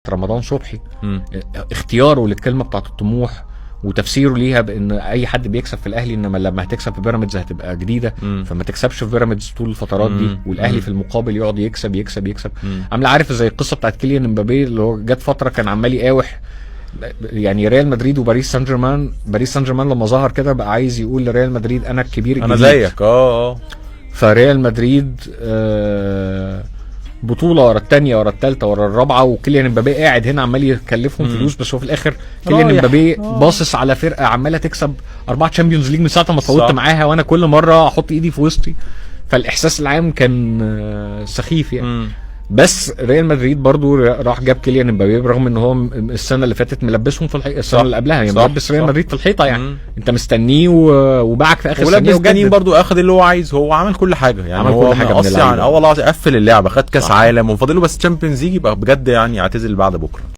رمضان صبحي اختياره للكلمه بتاعت الطموح وتفسيره ليها بان اي حد بيكسب في الاهلي، انما لما هتكسب في بيراميدز هتبقى جديده، فما تكسبش في بيراميدز طول الفترات دي، والاهلي في المقابل يقعد يكسب يكسب يكسب. عامله عارف زي القصه بتاعت كيليان امبابي اللي هو جت فتره كان عمال يقاوح يعني ريال مدريد وباريس سان جيرمان. باريس سان جيرمان لما ظهر كده بقى عايز يقول لريال مدريد انا الكبير الجديد، انا زيك. فريال مدريد بطوله ورا الثانيه ورا الثالثه ورا الرابعه، وكيليان امبابي قاعد هنا عمال يكلفهم فلوس، بس هو في الاخر كيليان امبابي باصص على فرقه عماله تكسب 4 تشامبيونز ليج من ساعه ما اتفوضت معاها، وانا كل مره احط ايدي في وسطي. فالاحساس العام كان سخيف يعني. بس ريال مدريد برضو راح جاب كيليان امبابي برغم ان هو السنه اللي فاتت ملبسهم في السنه اللي قبلها يعني ملبس ريال مدريد في الحيطه يعني. انت مستنيه وباعك في اخر ثانيه ولبس برضو اخد اللي هو عايزه، هو عمل كل حاجه يعني، عمل هو كل حاجه من والله قفل اللعبه، خد كاس عالم وفاضل له بس تشامبيونز ليج، يبقى بجد يعني اعتزل بعد بكره.